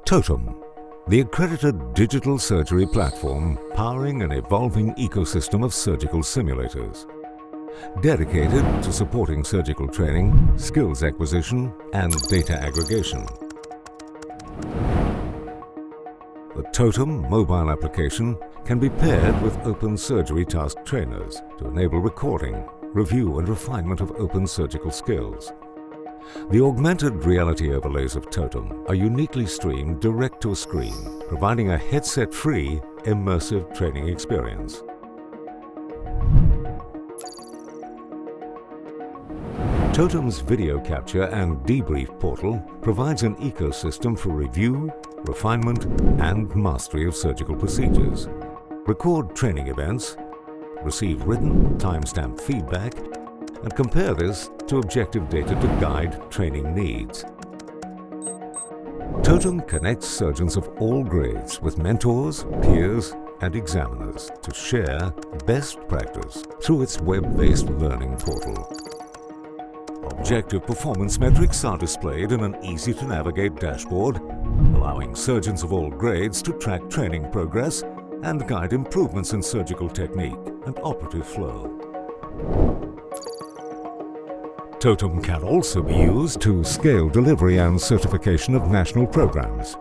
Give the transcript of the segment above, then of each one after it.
TOTUM, the accredited digital surgery platform powering an evolving ecosystem of surgical simulators. Dedicated to supporting surgical training, skills acquisition, and data aggregation. The TOTUM mobile application can be paired with open surgery task trainers to enable recording, review and refinement of open surgical skills. The augmented reality overlays of TOTUM are uniquely streamed direct to a screen, providing a headset-free, immersive training experience. TOTUM's video capture and debrief portal provides an ecosystem for review, refinement and mastery of surgical procedures. Record training events, receive written, time-stamped feedback, and compare this to objective data to guide training needs. TOTUM connects surgeons of all grades with mentors, peers, and examiners to share best practice through its web-based learning portal. Objective performance metrics are displayed in an easy-to-navigate dashboard, allowing surgeons of all grades to track training progress and guide improvements in surgical technique and operative flow. TOTUM can also be used to scale delivery and certification of national programs.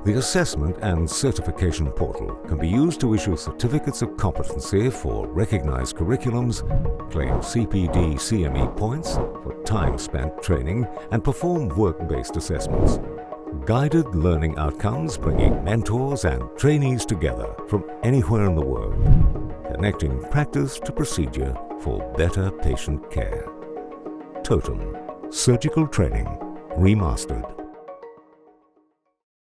The assessment and certification portal can be used to issue certificates of competency for recognized curriculums, claim CPD/CME points for time spent training, and perform work-based assessments. Guided learning outcomes bringing mentors and trainees together from anywhere in the world, connecting practice to procedure for better patient care. TOTUM, surgical training remastered.